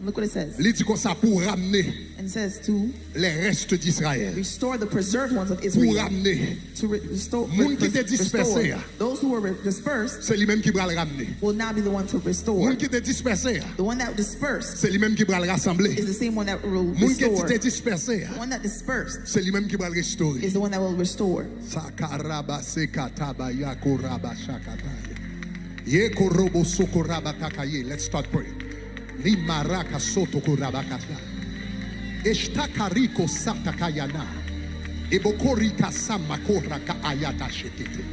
Look what it says. Il dit comme ça pour ramener And it says to les restes d'Israël. restore the preserved ones of Pour Israel. ramener To restore those who were dispersed c'est lui-même qui va le ramener. will now be the one to restore. Moun qui était dispersé, The one that dispersed c'est lui-même qui va le rassembler. is the same one that will Moun qui restore. était dispersé, The one that dispersed c'est lui-même qui va le restaurer. is the one that will restore. Sakaraba sekataba yakoraba shakataya. Yekorobo sokoraba kakaye. Let's start praying. Ni maraka soto korabakata. Eshtakariko satakayana. Ebokorika samakora ka ayata shekete.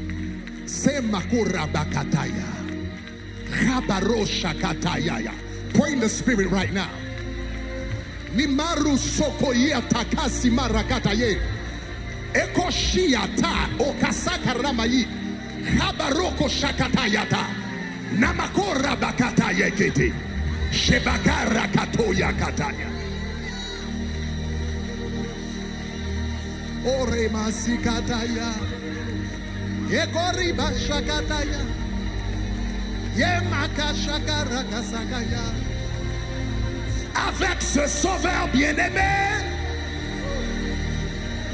Semakora bakataya. Rabarosha kataya. Pray in the spirit right now. Nimaru sokoye takasi marakataye. Ekoshiata okasaka ramayi. Rabaroko shakatayata. Namakora bakataye kete. Shebakara katoya kataya. Ore masikataya. Yekori bashakataya. Yemaka shakara kasakaya. Avec ce sauveur bien-aimé,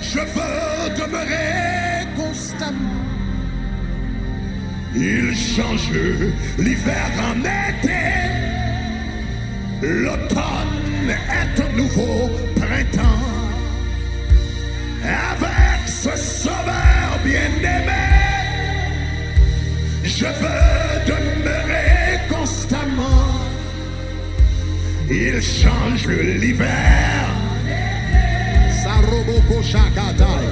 je veux demeurer constamment. Il change l'hiver en été. L'automne est un nouveau printemps. Avec ce sauveur bien-aimé, je veux demeurer constamment. Il change l'hiver. Saroboko shakatai.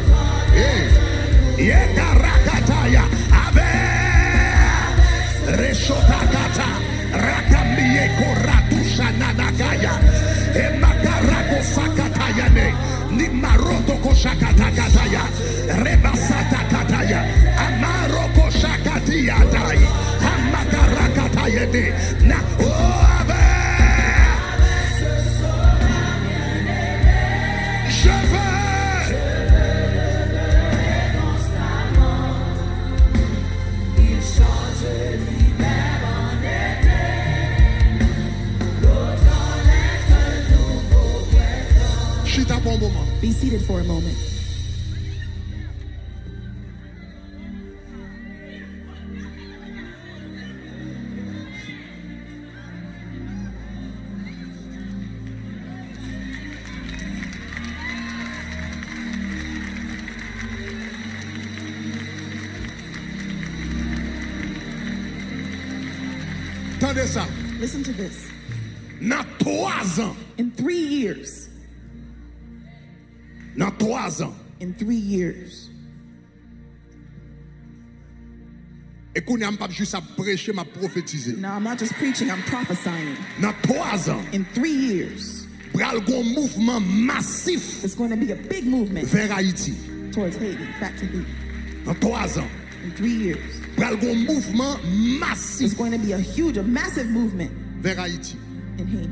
Yekarakataya. Avec Reshotakata. Rakamie koratusha nanagaya. Emakarako sakatayane. Nimaroto koshakatakataya. Rebasata kataya. Amaroko shakatiyatai. Amakarakatayene. Na ove. Je veux. Il change l'hiver en été. L'automne est un nouveau printemps. Chita pour un moment. Be seated for a moment. Attendez ça. Listen to this. Dans 3 ans. In 3 years, Dans 3 ans. in 3 years, Et qu'on n'a pas juste à prêcher, mais à prophétiser. now I'm not just preaching, I'm prophesying. Dans 3 ans, In 3 years, il y a un mouvement massif it's going to be a big movement vers Haïti. towards Haiti, back to Haiti. Dans 3 ans, In 3 years, il y a un mouvement it's massif going to be a huge, a massive movement vers Haïti. in Haiti.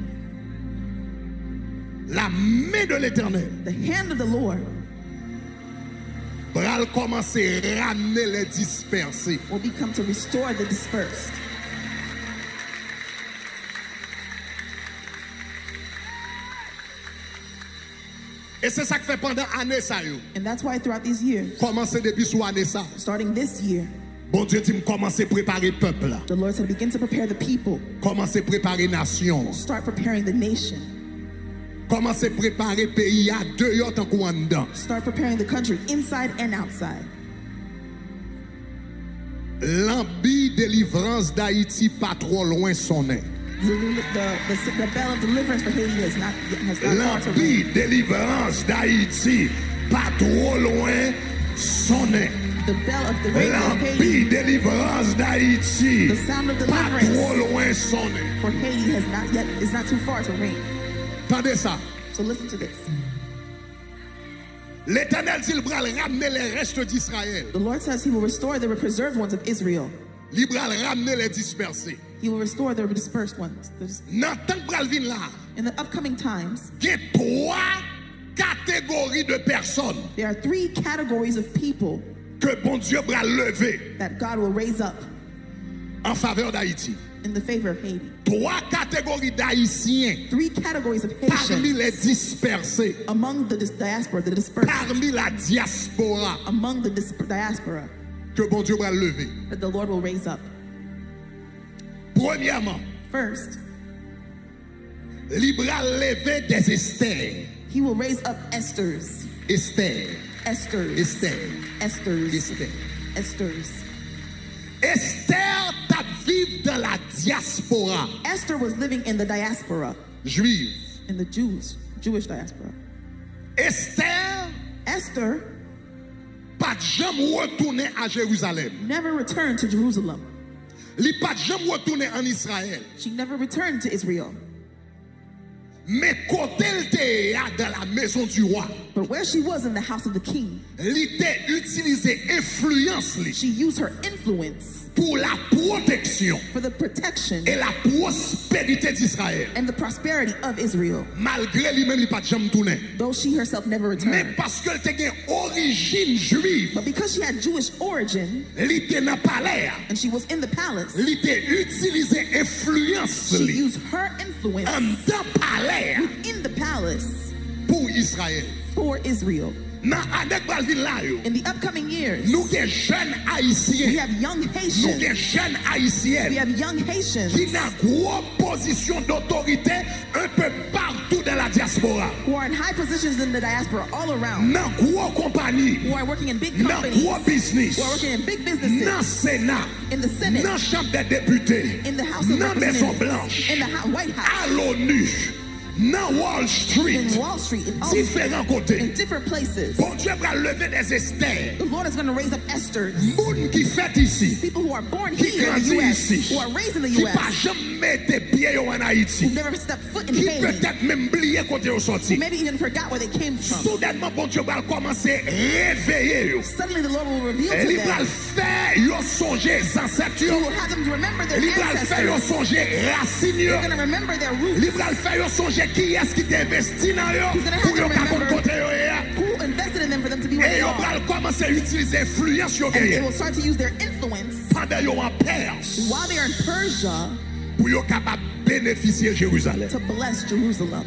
La main de l'Éternel The hand of the Lord va commencer à ramener les dispersés. will become to restore the dispersed. Et c'est ça que fait pendant l'année ça. And that's why throughout these years, Commencer depuis sous année ça. starting this year, Bon Dieu dit commencer à préparer le peuple là. the Lord said, begin to prepare the people. Commencer à préparer la nation. Start preparing the nation. Commencer à préparer le pays à dehors tant qu'on en dedans. Start preparing the country inside and outside. L'ambi délivrance d'Haïti pas trop loin sonné. The bell of deliverance for Haiti has not far to L'ambi ring. délivrance d'Haïti pas trop loin sonné. The bell of the ring of L'ambi Haiti délivrance d'Haïti The sound of pas deliverance. trop loin sonné. for Haiti is not too far to ring. Attendez ça. So listen to this. L'Éternel dit qu'il va ramener les restes d'Israël. The Lord says he will restore the preserved ones of Israel. Il va ramener les dispersés. He will restore the dispersed ones. Dans le temps qu'il vient là, In the upcoming times, il y a 3 catégories de personnes there are 3 categories of people que bon Dieu va lever that God will raise up en faveur d'Haïti. in the favor of Haiti. 3 catégories d'Haïtiens 3 categories of parmi les Haitians dispersés, among the diaspora, the dispersed, parmi la diaspora, among the diaspora que bon Dieu va lever. that the Lord will raise up. Premièrement, First, il va lever des Esther. he will raise up Esthers. Esther. Esthers. Esther. Esters. Esther. Esters. Esther t'a vivre dans la diaspora Esther was living in the diaspora, juive. in the Jewish diaspora. Esther Esther pas jamais retourné à Jérusalem. never returned to Jerusalem. Il pas jamais retourné en Israël. She never returned to Israel. Mais côté elle était dans la maison du roi, But where she was in the house of the king, il était utilisé influence li she used her influence pour la protection for the protection et la prospérité d'Israël. and the prosperity of Israel, Malgré lui-même, il pas jamais tourné. though she herself never Mais returned. parce qu'elle était une origine juive, But because she had Jewish origin elle était dans le palais, and she was in the palace, elle était utilisé influence she li used her influence en dans le palais in the palace pour Israël. for Israel. Dans l'année qui va venir là, yo, In the upcoming years, nous avons des jeunes we haïtiens, have young nous avons Haitians. des jeunes We haïtiennes have young Haitians qui ont une grosse position d'autorité un peu partout dans la diaspora. who are in high positions in the diaspora all around, Dans grosse compagnie, who are working in big dans companies, gros business, who are working in big dans businesses, Sénat, in the Senate, dans Chambre des députés, in the House of dans Maison Representatives, Blanche, in the White House, à l'ONU, dans Wall Street, in Wall Street, in all these différents côtés. in different places. Bon Dieu va lever des Esther, The Lord is going to raise up Esthers, moun qui fait ici, people who are born qui here in the grandit U.S., ici, who are raised in the qui pas U.S., jamais été pieds en Haïti, who've never stepped foot in qui Haiti, peut-être même oublié côté au sorti. who maybe even forgot where they came from. Soudainement, bon Dieu va commencer à réveiller yo. Suddenly the Lord will reveal Et to il va them. faire yo songer ancêtres He yo. will have them to remember their Il va faire yo ancestors. songer racines yo. They're going to remember their roots. Il va faire yo songer qui est-ce qui t'investit dans yo He's gonna have pour to yo capable remember côté yo ya. who invested in them for them to be where Et they yo are. va commencer à utiliser influence yo And they gagné will start to use their influence pendant yo en Perse while they are in Persia pour yo capable bénéficier Jérusalem. to bless Jerusalem.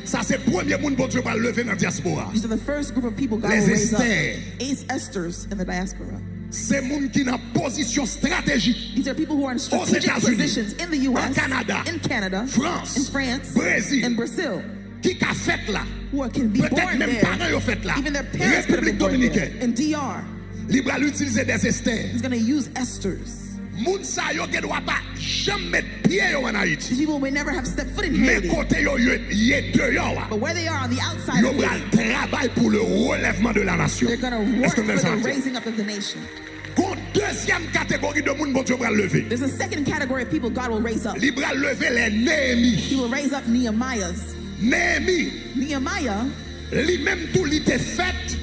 Ça c'est le premier monde bon Dieu va lever dans la diaspora. These are the first group of people God Les will raise up. Esthers. 8 Esthers in the diaspora. C'est monde qui dans position stratégique. These are people who are in strategic États-Unis, positions in the U.S., en Canada, in Canada, France, in France, Brésil, in Brazil, qui a fait là. who can be Peut-être born même parents there. yo fait là. Even their parents could have been République born there. dominicaine. In DR, Libre à l'utiliser des Esther. he's going to use Esthers. Moun sa yo gen doit pas jamais mettre pied yo en Haïti. These people may never have stepped foot in Mais Haiti, côté yo yé de yo but where they are on the outside yo of bral Haiti, travail pour le relèvement de la nation. they're going to Est-ce work que vous for the avez raising up of the nation. Gon deuxième catégorie de moun bon Dieu bral lever. There's a second category of people God will raise up. Li bral lever les Néhémie. He will raise up Nehemiahs. Néhémie, Nehemiah, li même tout li te fait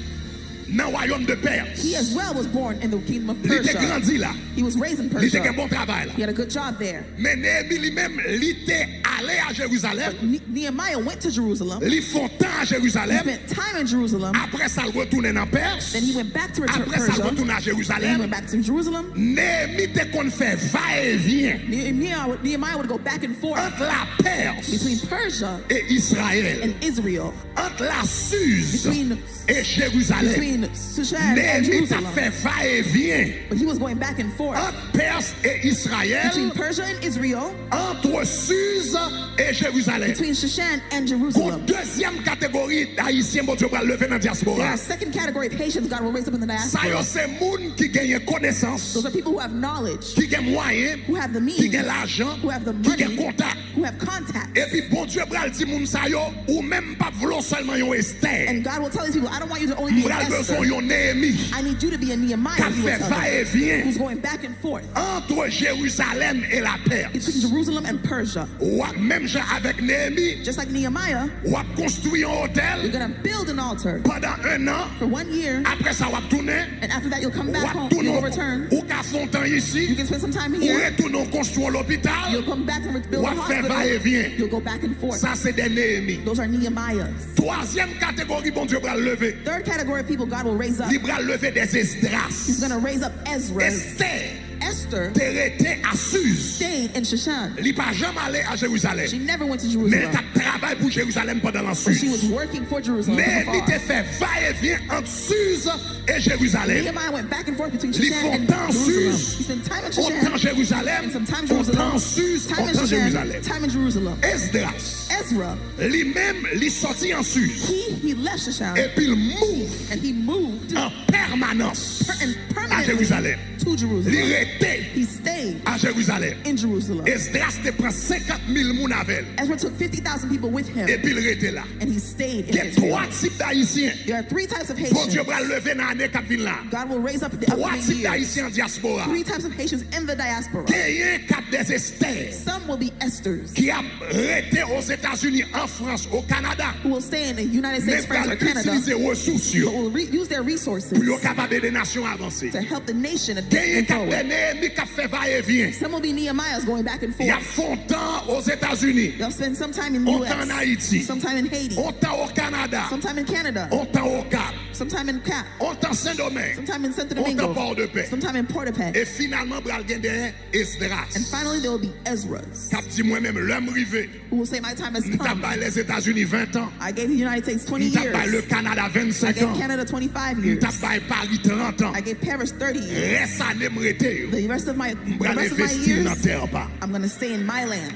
dans le royaume de Perse. he as well was born in the kingdom of Li te Persia. grandi là. He was raised in Li te Persia. gen bon travail là. He had a good job there. Mais Néhémie lui-même, li te allé à Jérusalem. Nehemiah went to Jerusalem. Li font temps à He Jérusalem. spent time in Jerusalem. Après ça, il retourne en Perse. Then he went back to Après ça, il Persia. retourne à Then he Jérusalem. went back to Jerusalem. Néhémie te qu'on fait va-et-vient Nehemiah would go back and forth entre la Perse between Persia et Israël, and Israel, entre la Suse between et Jérusalem. Shushan and Néhémie t'a Jerusalem. fait va-et-vient But he was going back and forth entre Perse et Israël, between Persia and Israel, entre Suse et Jérusalem. between Shushan and Pour Jerusalem. deuxième catégorie d'Haïtiens, bon Dieu va lever dans la There diaspora. are a second category of Haitians God will raise up in the Ça y est, diaspora. c'est moun qui gagne connaissance, Those are people who have knowledge, qui gagne moyen, who have the qui means, gagne l'argent, who have the qui gagne money, contact. who have contacts. Et puis bon Dieu bral dit moun sa yo ou même pas vouloir seulement yon Esther. And God will tell these people, I don't want you to only be an Bral besoin Esther. yon Néhémie I need you to be a Nehemiah, qui he will fait tell them, va-et-vient who's going back and forth entre Jérusalem et la Perse. between Jerusalem and Persia. Ou même genre avec Néhémie, Just like Nehemiah, ou a construit un you're hôtel going to build an altar pendant un an. for 1 year, Après ça, ou a tourner, and after that you'll come ou back a home, tourner, you'll return, ou ka font temps you ici, can spend some time ou here, retourner construire l'hôpital. you'll come back and build Ou a a fait hospital, va-et-vient. you'll go back and forth. Ça c'est des Néhémie. Those are Nehemiahs. Troisième catégorie, bon Dieu bral lever. Third category of people God will raise up. Il bral lever des Esdras. He's going to raise up Ezra. Esther. Esther t'es resté à Suse. stayed in Shushan. Il pas jamais allé à Jérusalem. She never went to Mais Jerusalem. elle travaillé pour Jérusalem pendant la But she was Suse. working for Jerusalem Mais from il t'a afar. fait va-et-vient entre Suse et Jérusalem. Nehemiah went back and forth between Ils Shushan font and temps Jerusalem. Suse, He spent time in autant Shushan, Jérusalem, and some time in autant Jerusalem, Suse, time in autant Shushan, Jérusalem. time in Jerusalem. Esdras, Ezra, lui-même, il sorti en Suse. he left Shushan Et puis il move and he moved en permanence and à Jérusalem. to Il Jerusalem. restait He stayed à Jérusalem. in Jerusalem. Esdras te prend 50 000 moun avec. Ezra took 50,000 people with him, Et puis il restait là. and he stayed Il y in a Israel. 3 types d'Haïtiens. There are 3 types of Bon Dieu Haitians. va lever dans l'année qui vient là. God will raise up the 3 upcoming types years. d'Haïtiens en diaspora. 3 types of Haitians in the diaspora. Genyen cap des Esther Some will be Esthers, qui a resté aux États-Unis, en France, au Canada. who will stay in the United Mais States, France, va or Canada, utiliser ressources but will use their resources pour être capable des nations avancer. to help the nation Genyen advance cap forward. des Néhémie qui a fait va-et-vient. Some will be Nehemiahs going back and Il y a forth. fondant aux États-Unis, They'll spend some time in the autant en U.S., Haïti, sometime in Haiti, autant au Canada, sometime in Canada, autant au Cap, sometime in Cap, autant Saint-Domingue, sometime in Santo autant Domingo, Port-de-Paix. sometime in Port-au-Paix. Et finalement, bral gen derrière Esdras. And finally, there will be Ezras, Cap dit moi-même, l'homme rivé. who will say, my time has Nous come. t'avons les États-Unis 20 ans. I gave the United States 20 Nous t'avons le years. Canada I 25 gave ans. Canada 25 Nous years. t'avons Paris 30 ans. I gave Paris 30 years. Reste à m'aimer. The rest of my Bral investir dans years, terre pas. I'm going to stay in my land.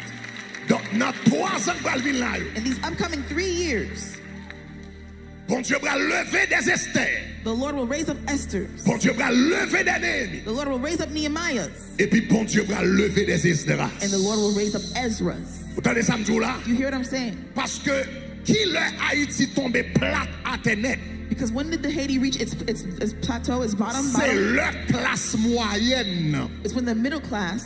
Donc, dans 3 ans, bral vin là. In these upcoming 3 years, Bon Dieu bral lever des Esther. the Lord will raise up Esthers. Bon Dieu bral lever des Néhémie. The Lord will raise up Nehemiahs. Et puis bon Dieu bral lever des Esdras. And the Lord will raise up Ezras. Vous entendez ça m'dou là? You hear what I'm saying? Parce que qui le Haïti tombe plate à terre, Because when did the Haiti reach its plateau, its bottom? c'est leur classe moyenne It's when the middle class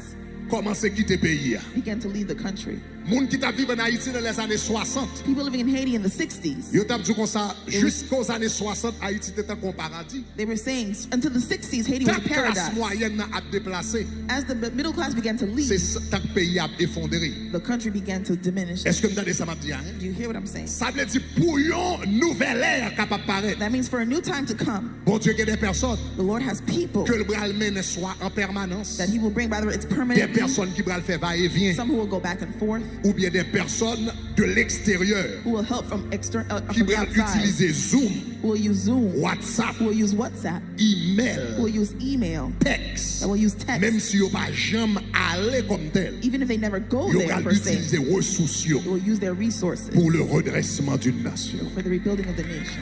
commence à quitter le pays. began to leave the country. Moun qui t'a vécu en Haïti dans les années 60. People living in Haiti in the 60s, Yo t'a dit comme ça, jusqu'aux années 60, Haïti était un paradis. they were saying until the 60s, Haiti was a Tant que la classe paradise. moyenne a déplacé, As the middle class began to c'est leave, tant que le pays a effondré. the country began to diminish. Est-ce que vous entendez ça m'a dit? Do you hear what I'm saying? Ça veut dire pour une nouvelle ère capable de paraître. That means for a new time to come, Bon Dieu, il y a des personnes the Lord has people que le bras mène soit en permanence. that He will bring, whether it's Des permanent, personnes qui vont faire va-et-vient. some who will go back and forth, Ou bien des personnes de l'extérieur who will help from qui from the vont outside, utiliser Zoom, who will use Zoom, WhatsApp, who will use WhatsApp, who email, will use email, texte. that will use text, Même si vous pas jamais aller comme tel, even if they never go vous there allez per se, utiliser ressources they will use their resources pour le redressement d'une nation. for the rebuilding of the nation.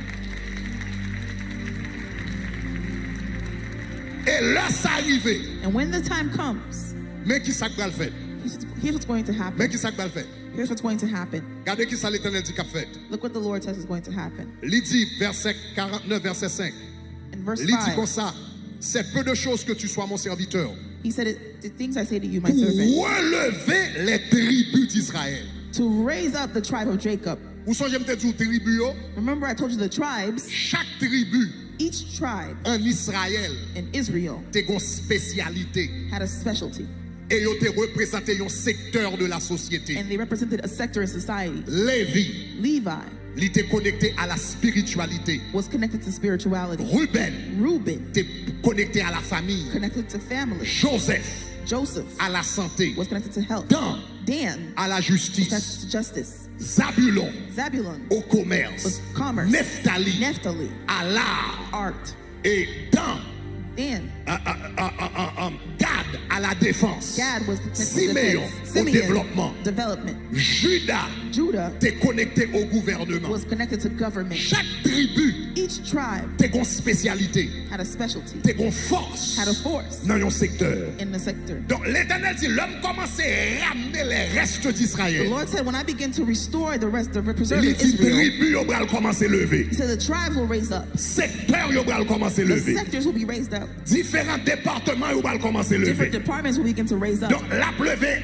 Et là, ça arrive. And when the time comes, Mais qui ça va le faire? here's what's going to happen. Mais qui ça va le faire? Here's what's going to happen. Regardez qui ça l'Éternel dit qu'a fait. Look what the Lord says is going to happen. Il dit, verset 49, verset 5. In verse Il dit comme 5, ça, c'est peu de choses que tu sois mon serviteur. He said, the things I say to you, my Pour servant, relever les tribus d'Israël. to raise up the tribe of Jacob. Vous songez me dire tribu yo? Remember I told you the tribes, Chaque tribu each tribe en Israël in Israel te une spécialité had a specialty, et yo te représenté un secteur de la société. and they represented a sector in society. Lévi, Levi il était connecté à la spiritualité. was connected to spirituality. Ruben Reuben était connecté à la famille. connected to family. Joseph Joseph à la santé. was connected to health. Dan Dan à la was justice. connected to justice. Zabulon Zabulon au commerce. was commerce. Nephtali Naphtali, à l'art. art. Et Dan, Dan, Gad à la défense. Gad was connected to Simeon defense. au développement. Development. Judas Judah t'es connecté au gouvernement. was connected to government. Chaque tribu Each tribe t'es une spécialité, had a specialty, t'es une force had a force dans un secteur. in the sector. Donc l'Éternel dit, l'homme commence à ramener les restes The d'Israël. Lord said, when I begin to restore the rest of Il preserving dit, Israel, tribu yo bral commence à lever. He said the tribes will raise up. Secteur yo bral commence à The lever. sectors will be raised up. Différents départements yo bral commence à Different lever. departments will begin to raise up. Donc la lever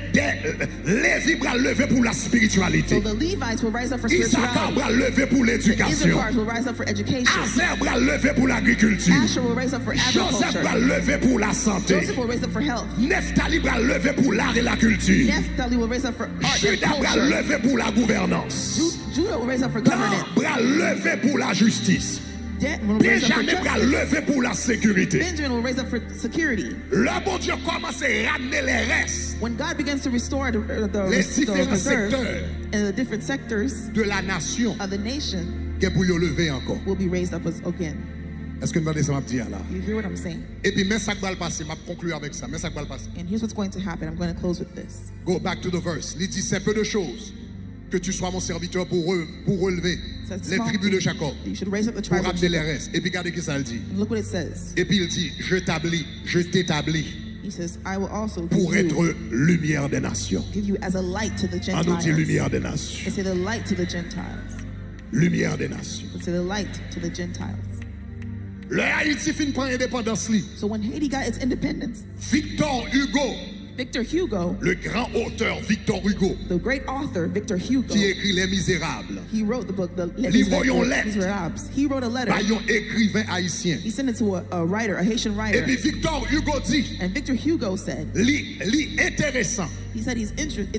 Lévi bral lever pour la spiritualité. So the Levites will rise up for Issachar spirituality. bral lever pour The l'éducation. Issachars will rise up for education. Aser bral lever pour l'agriculture. Asher will raise up for Joseph agriculture. bral lever pour la santé. Joseph will raise up for health. Nephtali bral lever pour l'art et la culture. Naphtali will raise up for art and Judas bral culture. lever pour la gouvernance. Judah will raise up for Dan governance. bral lever pour la justice. raise up for Benjamin va justice. lever pour la sécurité. Benjamin will raise up for security. Le bon Dieu commence à ramener les restes When God begins to restore the les différents reserve secteurs and the different sectors de la nation of the nation qui est pour le lever encore. will be raised up again. Est-ce que vous entendez ça m'a dit là? You hear what I'm saying? Et puis mais ça va le passer, m'a conclure avec ça. Mais ça va le passer. And here's what's going to happen. I'm going to close with this. Go back to the verse. Il dit c'est peu de choses que tu sois mon serviteur pour relever les tribus de Jacob, You should raise up the pour tribes of ramener les Jacob. restes. Et puis regardez ce qu'il dit. And look what it says. Et puis il dit je t'établis He says, I will also pour give être lumière des nations. you as a light to the On nous dit Gentiles. lumière des nations. Let's say the light to the Gentiles. Lumière des nations. Let's say the light to the Gentiles. Le Haïti fin prend indépendance li. So when Haiti got its independence, Victor Hugo, Victor Hugo, le grand auteur Victor Hugo, the great author Victor Hugo, qui écrit Les Misérables, he wrote the book, Les Livre lettre. Miserables. He wrote a letter. par un écrivain haïtien. He sent it to a writer, a Haitian Et writer. puis Victor Hugo dit, And Victor Hugo said, li intéressant he said it's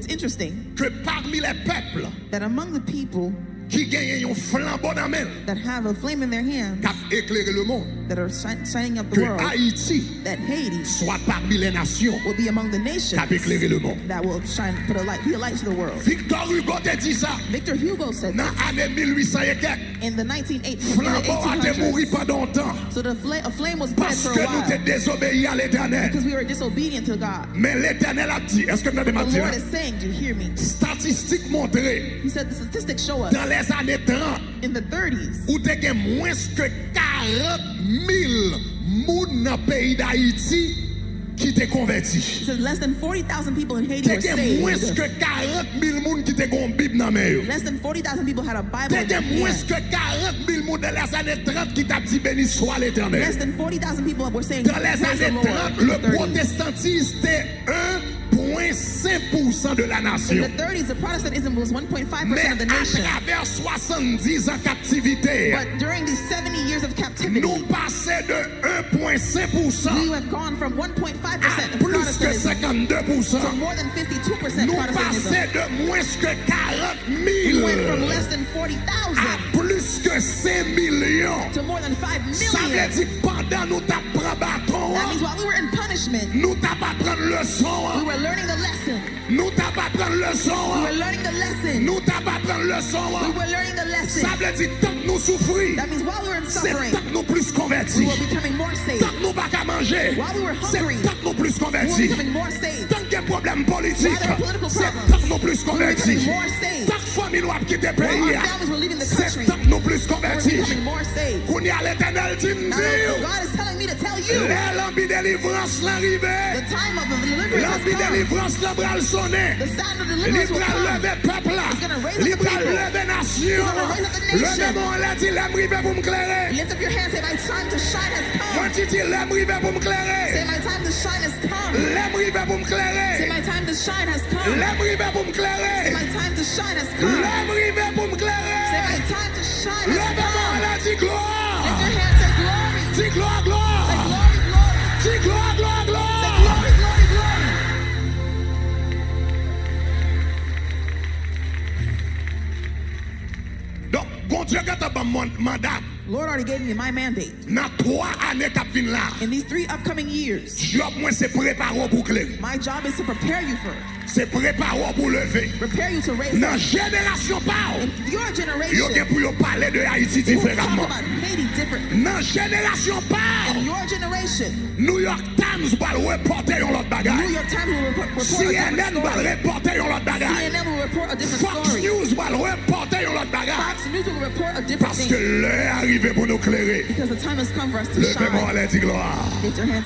interesting que parmi les peuples that among the people qui gagnent un flambeau dans la main, that have a flame in their hands, qui a éclairer le monde, that are shining up the que world, Haïti that Haiti soit parmi les nations will be among the qui nations a éclairé le monde. that will shine, be a light to the world. Victor Hugo te dit ça Victor Hugo said dans l'année 1800 et quelques. in the 1880s, Flambeau a été mouru 1800s. pendant longtemps So a flame was spread parce for que a nous while t'es désobéis à l'éternel. because we were disobedient to God. Mais l'éternel a dit, est-ce que vous avez The menti? Lord is saying, do you hear me? Statistiques montrées He said the statistics show us dans les années 30 in the 30s où t'es que moins que 40 000 moun dans le pays d'Haïti qui t'est converti. He said less than 40,000 people in Haiti T'es were que moins saved. que 40 000 moun qui t'est gon Bible dans main yo. Less than 40,000 people had a Bible T'es in their que moins hand. que 40 000 moun dans les années 30 qui t'a dit béni soit l'éternel. Less than 40,000 people were saying, Dans les praise the années Lord. 30, In le the 30s. protestantisme était 1,5% de la In nation. the 30s, the Protestantism was 1.5% Mais of the à nation. travers 70 ans captivité, But during these 70 years of captivity, nous passons de 1,5% we have gone from 1.5% à of plus que Protestantism 52%. to more than 52% Nous Protestantism. passons de moins que 40 We went from 000 less than 40,000 à plus que 5 millions. to more than 5 Ça veut million. dire pendant nous t'apprends bâton, That means while we were in punishment, nous t'apprends prendre leçon, we were learning the lesson. nous t'apprends prendre We leçon, were learning the lesson. nous t'apprends prendre We leçon. were learning the lesson. Ça veut dire tant que nous souffrir, That means while we were in c'est suffering, tant que nous plus we convertis. were becoming more saved. Tant que nous pas qu'à manger, While we were c'est hungry, tant que nous plus we were convertis. becoming more saved. Tant qu'il y a problème politique, While there were political c'est problems, tant que nous plus we were convertis. becoming more saved. Tant que famille nous a quitté le While pays, our families were leaving the c'est country, tant que nous plus we were convertis. becoming more saved. Qu'on y a l'éternel dit nous Now dire, God is telling me to tell you, l'ambi délivrance l'arrivée, the time of the deliverance has l'ambi come. délivrance la bral sonner. The sound of deliverance will Libre come. lever peuple là, It's gonna raise up the libre people. lever nation. It's gonna raise up the Le nation. démon l'a dit, l'aime rive pour me clairer. Lift up your hands, say, my time to shine has Moi come. tu dis l'aime rive pour me Say, clairer. my time to shine has come. L'aime rive pour me Say, clairer. my time to shine has come. L'aime rive pour me Say, clairer. my time to shine has come. L'aime rive pour me Say, clairer. my time to shine Le has démon come. l'a dit Lift your gloire. hands, say, glory. Dis gloire, Say, gloire. glory, glory. Dis gloire, gloire, Say, gloire. glory, glory, glory. Donc, bon Dieu, quand tu as mon mandat, Lord already gave me my mandate. dans 3 années qui viennent là, In these 3 upcoming years, job moi c'est préparer pour clair. my job is to prepare you for it. C'est préparer pour lever. Prepare you to raise Dans up. génération par, In your yo generation, gen pour yo parler de Haïti we will talk différemment. about Haiti differently. Dans génération par, In your generation, New York Times va reporter yon lot New bagay. York Times will report a CNN different va story. reporter yon lot bagay. CNN will report a different Fox story. News va reporter yon lot bagay. Fox News will report a different Parce que thing. l'heure est arrivée pour nous clairer. Because the time has come for us to Levez-moi shine. les gloire. Lift your hands.